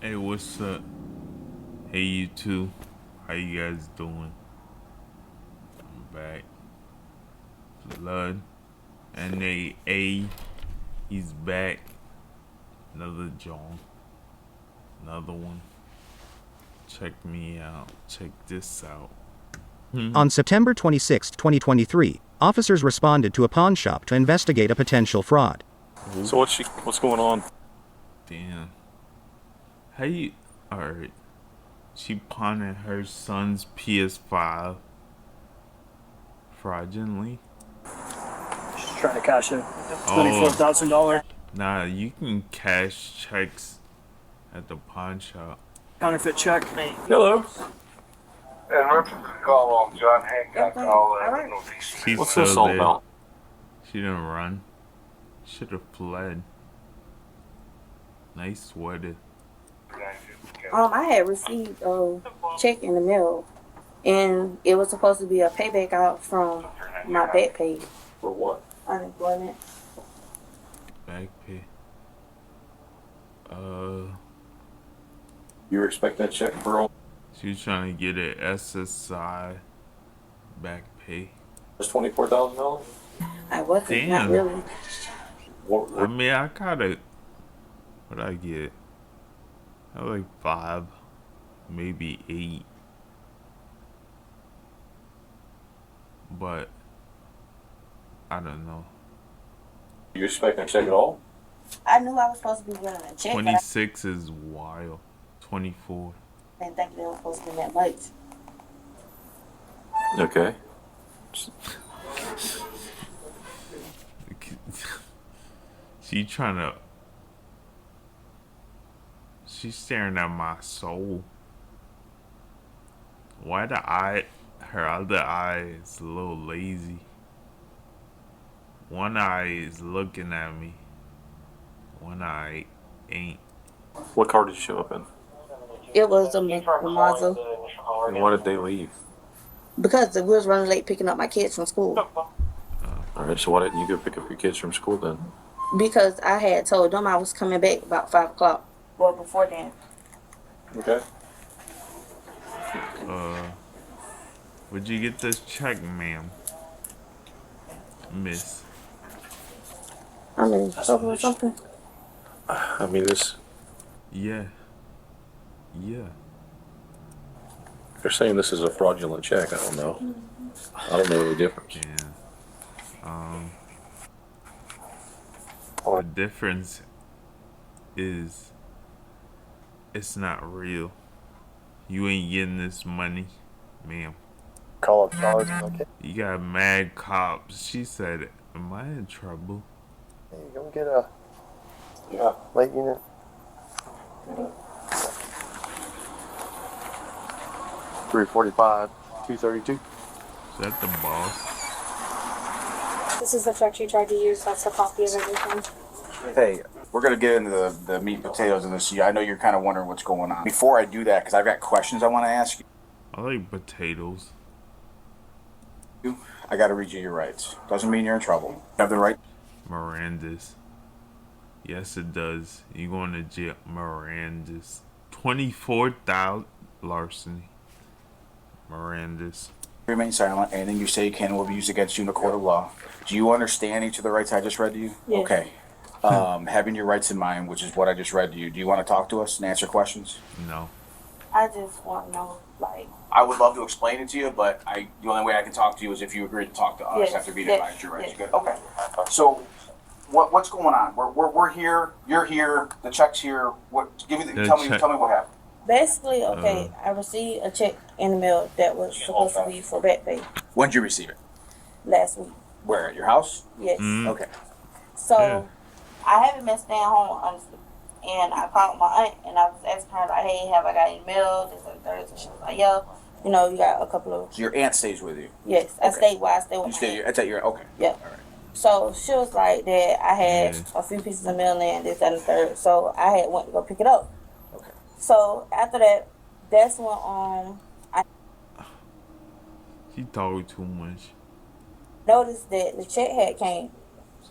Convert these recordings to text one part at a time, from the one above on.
Hey, what's up? Hey, you two. How you guys doing? I'm back. Blood. NAA. He's back. Another John. Another one. Check me out. Check this out. On September 26, 2023, officers responded to a pawn shop to investigate a potential fraud. So what's going on? Damn. How you... Alright. She pawned her son's PS5 fraudulently. She's trying to cash a $24,000 Nah, you can cash checks at the pawn shop. counterfeit check. Hello. And reference to call on John Hancock, all She's What's still this all there. about? She didn't run. Should have fled. Nice sweater. I had received a check in the mail, and it was supposed to be a payback out from my back pay, For what? unemployment. Back pay. You expect that check for all? She was trying to get an SSI back pay. That's $24,000. I wasn't, Damn. not really. I mean, I gotta. What'd I get? I like 5, maybe 8. But I don't know. You expecting a check at all? I knew I was supposed to be getting a check, but 26 is wild. 24. I didn't think they were supposed to be that much. Okay. She trying to. She's staring at my soul. Why her other eye is a little lazy. One eye is looking at me. One eye ain't. What car did you show up in? It was a Mazda And why did they leave? because we was running late picking up my kids from school. Alright, so why didn't you go pick up your kids from school then? Because I had told them I was coming back about 5 o'clock. Well, before then. Okay. Where'd you get this check, ma'am? Miss. I mean, or something. I mean, this. Yeah. Yeah. They're saying this is a fraudulent check. I don't know. I don't know the difference. Yeah. The difference is it's not real. You ain't getting this money, ma'am. Call up charge. Okay. You got mad cops. She said, am I in trouble? Hey, go get a late unit. $345, $232. Is that the boss? This is the check she tried to use. That's a copy of everything. Hey, we're going to get into the meat and potatoes of this. I know you're kind of wondering what's going on. Before I do that, because I've got questions I want to ask you, I like potatoes. I got to read you your rights. Doesn't mean you're in trouble. You have the right. Miranda's. Yes, it does. You going to jail. Miranda's. 24,000 larceny. Miranda's. Remain silent. Anything you say can will be used against you in a court of law. Do you understand each of the rights I just read to you? Yes. Okay. Having your rights in mind, which is what I just read to you, do you want to talk to us and answer questions? No. I just want to know, like, I would love to explain it to you, but the only way I can talk to you is if you agree to talk to us Yes, after being yes, advised your rights. yes. Good. Okay. So, what's going on? We're here. You're here. The check's here. Tell me what happened. basically, okay, I received a check in the mail that was supposed to be for back pay When did you receive it? last week. Where, at your house? Yes. Okay. So, Yeah. I haven't been staying home, honestly. And I called my aunt, and I was asking her, like, hey, have I got any mail? This and that. And she was like, yeah, you know, you got a couple of... So your aunt stays with you? Yes, I Okay. stayed while I stayed with You my stay, aunt. it's at your, okay. Yeah. All right. So, she was like that I had Yeah. a few pieces of mail in, this, that, and the third. So, I had went to go pick it up. Okay. So, after that, that's when, I She talk too much. noticed that the check had came.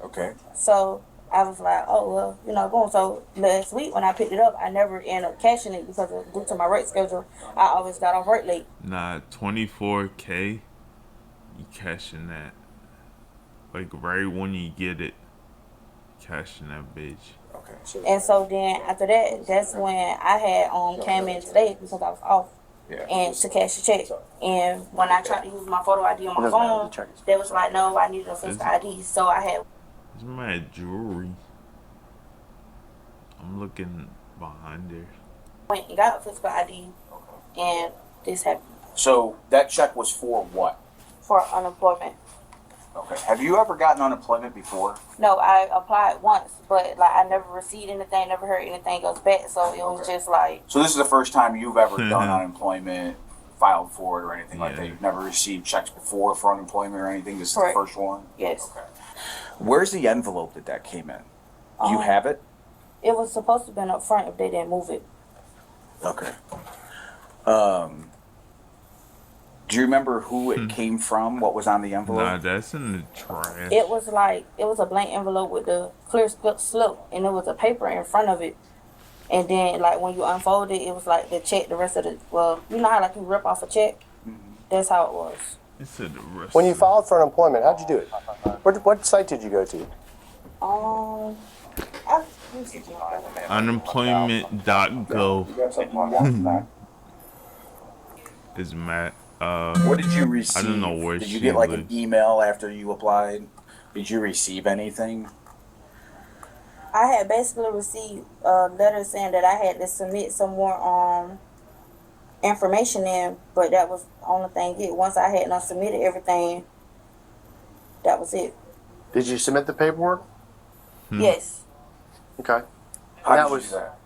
Okay. So, I was like, oh, well, boom. So last week when I picked it up, I never ended up cashing it because due to my work schedule, I always got off work late. Nah, 24K, you cashing that. Like, right when you get it, cashing that bitch. Okay. And so then after that, that's when I had came in today because I was off. Yeah. And to cash the check. And when I tried to use my photo ID on my phone, they was like, no, I needed a physical ID. So I had. It's my jewelry. I'm looking behind there. Went and got a physical ID, and this happened. So that check was for what? For unemployment. Okay. Have you ever gotten unemployment before? No, I applied once, but like I never received anything, never heard anything else back. So it was just like. So this is the first time you've ever done unemployment, filed for it, or anything like that. You've never received checks before for unemployment or anything. This is the first one. Yes. Okay. Where's the envelope that came in? Do you have it? It was supposed to have been up front if they didn't move it. Okay. Do you remember who it came from? What was on the envelope? Nah, that's in the trash. It was a blank envelope with the clear slip, and there was a paper in front of it. And then, like, when you unfold it, it was like the check, the rest of the, well, you know how, like, you rip off a check? That's how it was. It said the rest. When you filed for unemployment, how'd you do it? What site did you go to? Unemployment.gov is Matt. What did you receive? I don't know where did she you get like lives. an email after you applied? Did you receive anything? I had basically received a letter saying that I had to submit some more information in, but that was the only thing it. Once I had not submitted everything, that was it. Did you submit the paperwork? Yes. Okay. How that did you was do that?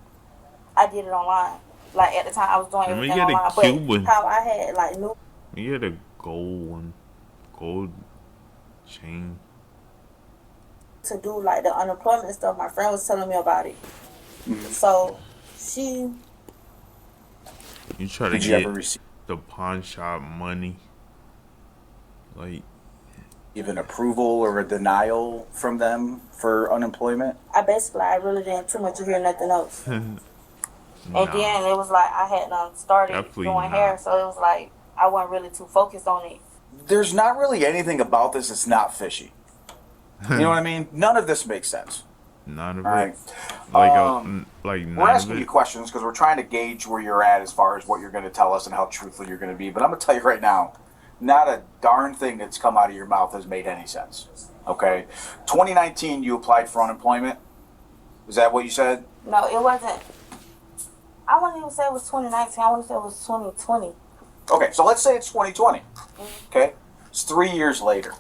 I did it online. Like at the time I was doing Let me everything get a online. Cuban. But how I had like new You get a gold chain. to do like the unemployment stuff, my friend was telling me about it. So she You try to Did you get ever receive the Pawnshop money. Like, an approval or a denial from them for unemployment? I really didn't too much hear nothing else. And nah. then it was like I had started Definitely doing not. hair, so it was like I wasn't really too focused on it. There's not really anything about this that's not fishy. You know what I mean? None of this makes sense. None of All right. it. Like We're none of asking you it. questions because we're trying to gauge where you're at as far as what you're going to tell us and how truthful you're going to be. But I'm going to tell you right now, not a darn thing that's come out of your mouth has made any sense. Okay? 2019, you applied for unemployment. Is that what you said? No, it wasn't. I wouldn't even say it was 2019. I want to say it was 2020. Okay, so let's say it's 2020. Okay? It's 3 years later.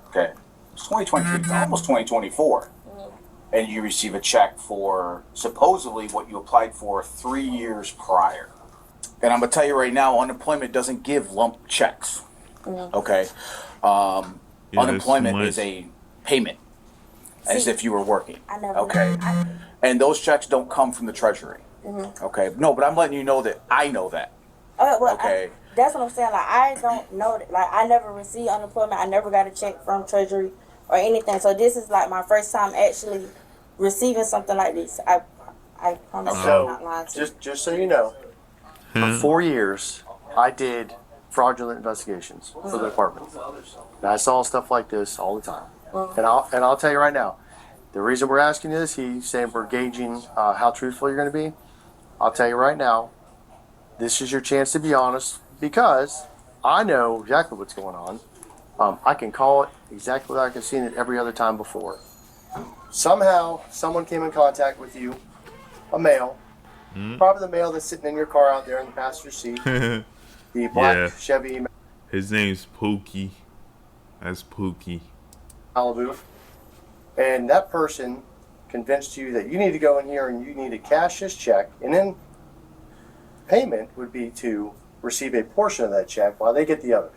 Okay? It's 2023, almost 2024. And you receive a check for supposedly what you applied for 3 years prior. And I'm going to tell you right now, unemployment doesn't give lump checks. Okay? Unemployment is a payment, as if you were working. I never. Okay? And those checks don't come from the Treasury. Okay? No, but I'm letting you know that I know that. Well, Okay. That's what I'm saying. Like I don't know that. Like I never received unemployment. I never got a check from Treasury or anything. So this is like my first time actually receiving something like this. I promise you I'm not lying to you. just so you know, for 4 years, I did fraudulent investigations for the department. And I saw stuff like this all the time. And I'll tell you right now, the reason we're asking this, he's saying we're gauging how truthful you're going to be. I'll tell you right now, this is your chance to be honest because I know exactly what's going on. I can call it exactly like I've seen it every other time before. Somehow, someone came in contact with you, a male, probably the male that's sitting in your car out there in the passenger seat, the black Chevy His name's Pookie. That's Pookie. Malibu, and that person convinced you that you need to go in here and you need to cash this check, and then payment would be to receive a portion of that check while they get the other.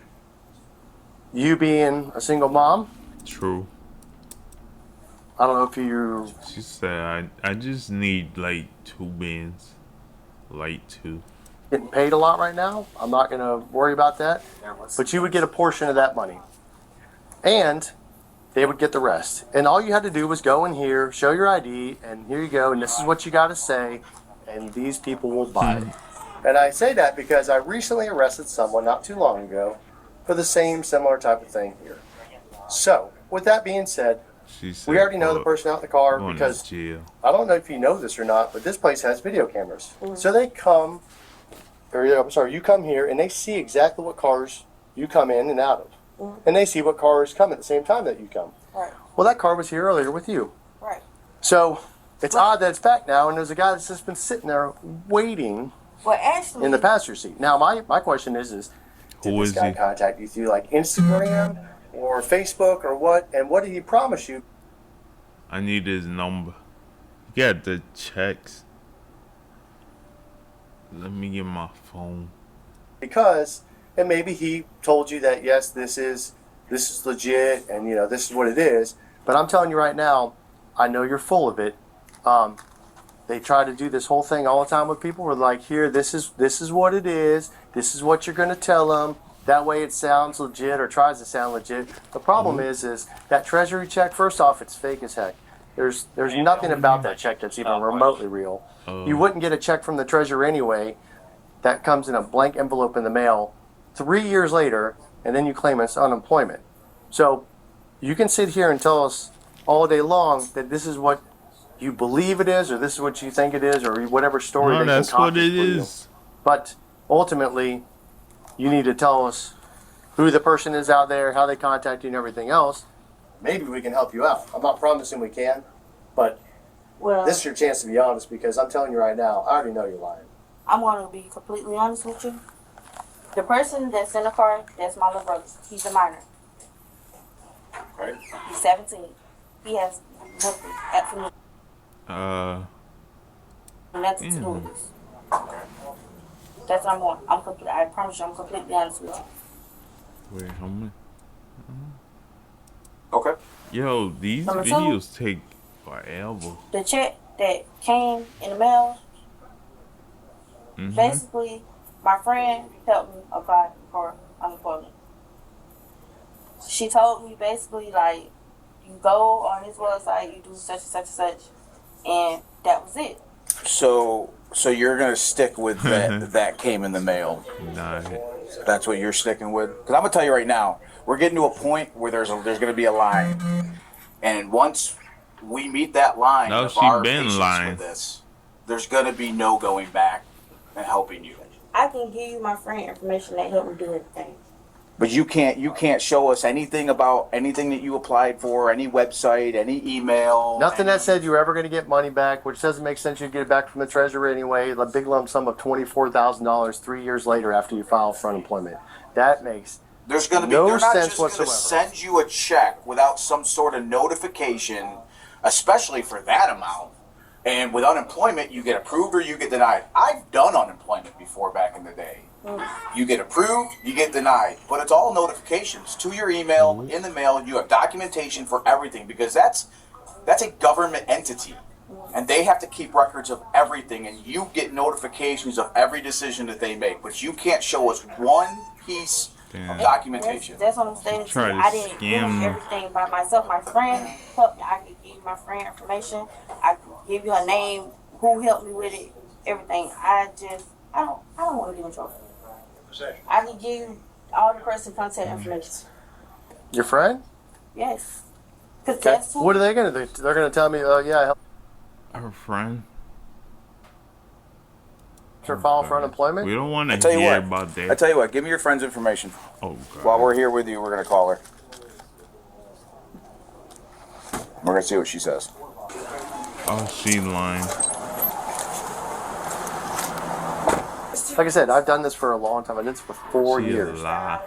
You being a single mom, True. I don't know if you She said, I just need like 2 bins. Like 2. getting paid a lot right now. I'm not going to worry about that. But you would get a portion of that money. And they would get the rest. And all you had to do was go in here, show your ID, and here you go, and this is what you got to say, and these people will buy it. And I say that because I recently arrested someone not too long ago for the same similar type of thing here. So, with that being said, She said, we already know the person out in the car going to because jail. I don't know if you know this or not, but this place has video cameras. So they come, you come here and they see exactly what cars you come in and out of. And they see what cars come at the same time that you come. Right. Well, that car was here earlier with you. Right. So it's odd that it's back now, and there's a guy that's just been sitting there waiting Well, actually, in the passenger seat. Now, my question is did Who this is guy he? contact you through like Instagram or Facebook or what? And what did he promise you? I need his number. You got the checks. Let me get my phone. Because, and maybe he told you that yes, this is legit, and this is what it is. But I'm telling you right now, I know you're full of it. They try to do this whole thing all the time with people. We're like, here, this is what it is. This is what you're going to tell them. That way it sounds legit or tries to sound legit. The problem is that treasury check, first off, it's fake as heck. There's nothing about that check that's even remotely real. You wouldn't get a check from the treasurer anyway that comes in a blank envelope in the mail 3 years later, and then you claim it's unemployment. So you can sit here and tell us all day long that this is what you believe it is, or this is what you think it is, or whatever story No, they that's concoct what it for you. is. But ultimately, you need to tell us who the person is out there, how they contact you, and everything else. Maybe we can help you out. I'm not promising we can, but this is your chance to be honest, because I'm telling you right now, I already know you're lying. I'm going to be completely honest with you. The person that's in the car, that's my little brother. He's a minor. Right. He's 17. He has nothing, absolutely nothing to do with this. That's what I'm on. I promise you, I'm completely honest with you. Wait, how much? Okay. Yo, these Number two. videos take forever. The check that came in the mail, basically, my friend helped me apply for unemployment. She told me basically, like, you go on his website, you do such and such and such, and that was it. So you're gonna stick with that came in the mail. Nah. That's what you're sticking with. Because I'm gonna tell you right now, we're getting to a point where there's gonna be a line, and once we meet that line No, of she our been patience lying. with this, there's gonna be no going back and helping you. I can give you my friend information that helped me do everything. But you can't show us anything about anything that you applied for, any website, any email. Nothing that said you were ever going to get money back, which doesn't make sense. You'd get it back from the treasurer anyway. A big lump sum of $24,000 3 years later after you file for unemployment. That makes There's going to be no they're not sense just going to whatsoever. send you a check without some sort of notification, especially for that amount. And with unemployment, you get approved or you get denied. I've done unemployment before back in the day. You get approved, you get denied. But it's all notifications to your email, in the mail. You have documentation for everything because that's a government entity. And they have to keep records of everything. And you get notifications of every decision that they make. But you can't show us one piece of documentation. That's what I'm saying to you. Try to I didn't do scam. everything by myself. My friend helped me. I could give you my friend information. I could give you her name, who helped me with it, everything. I don't want to get in trouble. I can give you all the person contact information. your friend. Yes. Cause Okay. that's who. What are they going to do? They're going to tell me, yeah, I helped Her friend. her file for unemployment. We don't want I to tell you hear what. about I that. tell you what. Give me your friend's information. Oh, God. While we're here with you, we're gonna call her. We're gonna see what she says. Oh, she lying. Like I said, I've done this for a long time. I did this for 4 She years. lie.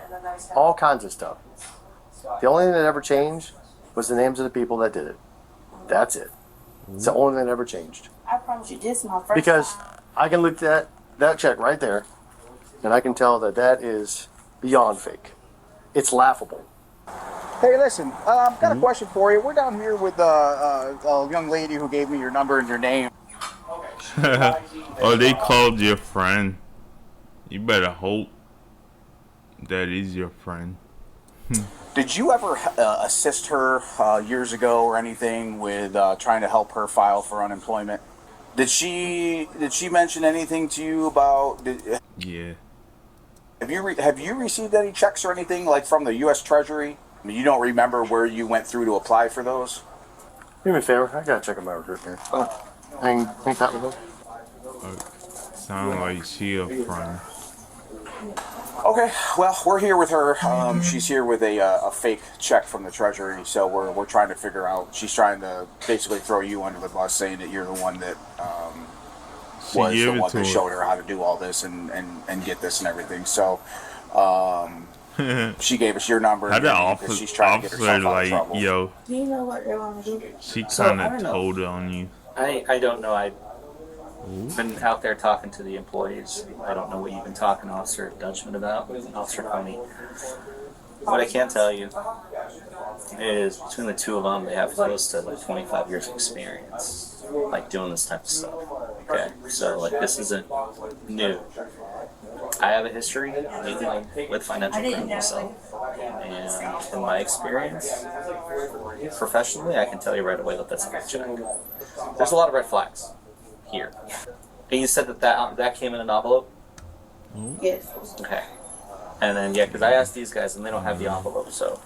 All kinds of stuff. The only thing that ever changed was the names of the people that did it. That's it. It's the only thing that ever changed. I promise you, this is my first Because time. I can look at that check right there, and I can tell that is beyond fake. It's laughable. Hey, listen. Got a question for you. We're down here with a young lady who gave me your number and your name. Oh, they called your friend. You better hope that is your friend. Did you ever assist her years ago or anything with trying to help her file for unemployment? Did she mention anything to you about? Yeah. Have you received any checks or anything like from the U.S. Treasury? I mean, you don't remember where you went through to apply for those? Do me a favor. I gotta check on my recruit here. Hang tight with them. Sound like she a friend. Okay, well, we're here with her. She's here with a fake check from the Treasury, so we're trying to figure out. She's trying to basically throw you under the bus, saying that you're the one that was the one that showed her how to do all this and get this and everything. So she gave us your number because she's trying to get herself out of trouble. Yo, Do you know what they want to do? she kind of told on you. I don't know. I've been out there talking to the employees. I don't know what you've been talking to Officer Dutchman about, Officer Coney. What I can tell you is between the two of them, they have close to like 25 years of experience, like doing this type of stuff. Okay, so like this isn't new. I have a history dealing with financial crime myself, and in my experience, professionally, I can tell you right away that that's a good check. There's a lot of red flags here. And you said that came in an envelope? Yes. Okay. And then, yeah, because I asked these guys and they don't have the envelope, so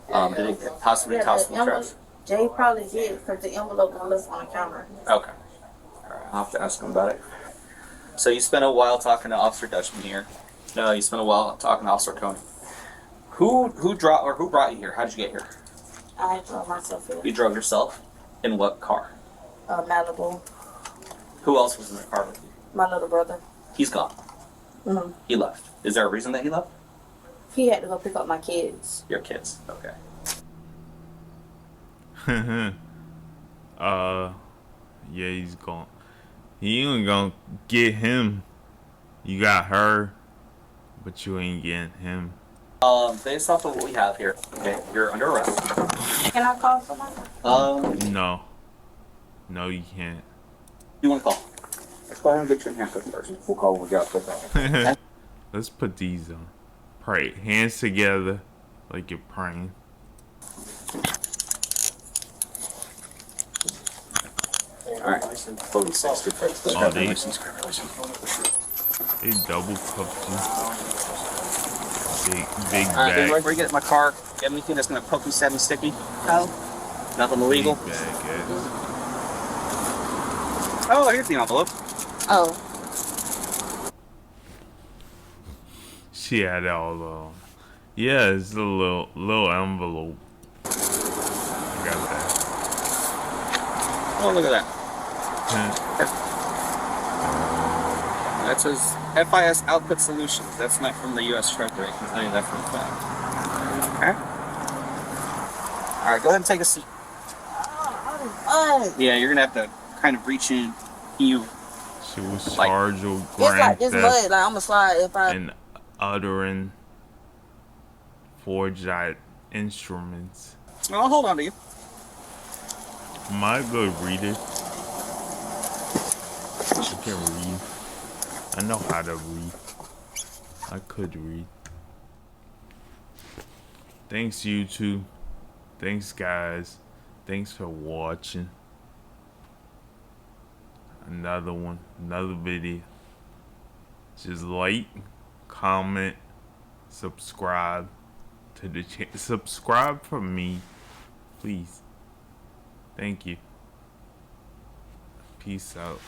did it possibly toss in the trash? Jay probably did because the envelope was left on the counter. Okay. All right, I'll have to ask them about it. So you spent a while talking to Officer Dutchman here. No, you spent a while talking to Officer Coney. Who brought you here? How did you get here? I drove myself here. You drove yourself? In what car? Malibu. Who else was in the car with you? My little brother. He's gone. Mm-hmm. He left. Is there a reason that he left? He had to go pick up my kids. Your kids. Okay. Yeah, he's gone. You ain't gonna get him. You got her, but you ain't getting him. Based off of what we have here, okay, you're under arrest. Can I call someone? No. No, you can't. You want to call? Let's go ahead and get your handcuffs first. We'll call when we got put down. Let's put these on. Pray. Hands together like you're praying. Alright. Police officer. Oh, they double cuffed you. Big Alright, bag. before you get in my car, you have anything that's going to poke you, stab me, sticky? No. Nothing illegal? Big bag, yes. Oh, here's the envelope. Oh. She had it all on. Yeah, it's a little envelope. I got that. Oh, look at that. That says FIS Output Solutions. That's not from the U.S. Treasury. I can tell you that for a fact. Okay. All right, go ahead and take a seat. Yeah, you're gonna have to kind of reach in. You. She was charged with It's like this grand mud. theft Like I'm gonna slide if I. and uttering forged instruments. I'll hold on to you. Am I a good reader? I can read. I know how to read. I could read. Thanks, YouTube. Thanks, guys. Thanks for watching. Another one. Another video. Just like, comment, subscribe to the channel. Subscribe for me, please. Thank you. Peace out.